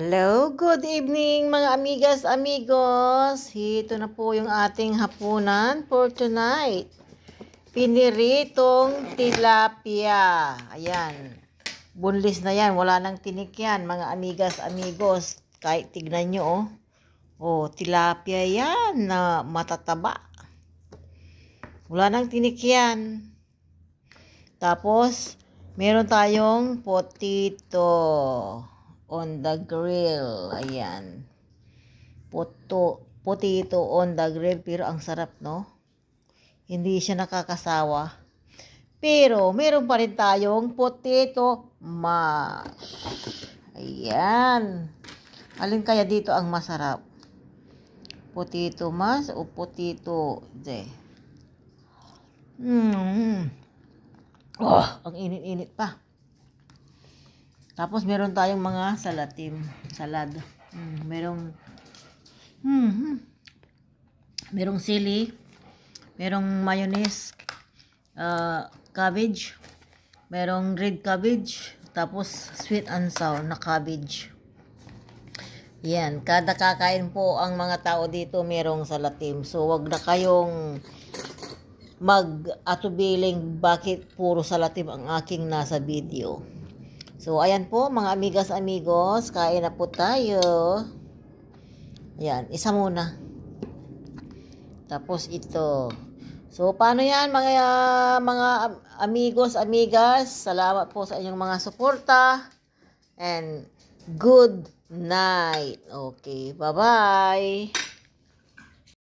Hello, good evening mga amigas, amigos. Ito na po yung ating hapunan for tonight. Piniritong tilapia. Ayan. Bunlis na yan. Wala nang tinik yan mga amigas, amigos. Kahit tignan nyo oh. Oh, tilapia yan na matataba. Wala nang tinik yan. Tapos, meron tayong potato on the grill. Ayan. Potato on the grill. Pero ang sarap, no? Hindi siya nakakasawa. Pero, meron pa rin tayong potato mash. Ayan. Alin kaya dito ang masarap? Potato mash o potato Oh, ang init-init pa. Tapos meron tayong mga salad. Merong sili, merong mayonnaise, cabbage, merong red cabbage, tapos sweet and sour na cabbage. Yan, kada kakain po ang mga tao dito merong salatim. So wag na kayong mag-atubiling bakit puro salatim ang aking nasa video. So, ayan po mga amigas, amigos. Kain na po tayo. Ayan, isa muna. Tapos ito. So, paano yan mga amigos, amigas? Salamat po sa inyong mga suporta. And good night. Okay, bye-bye.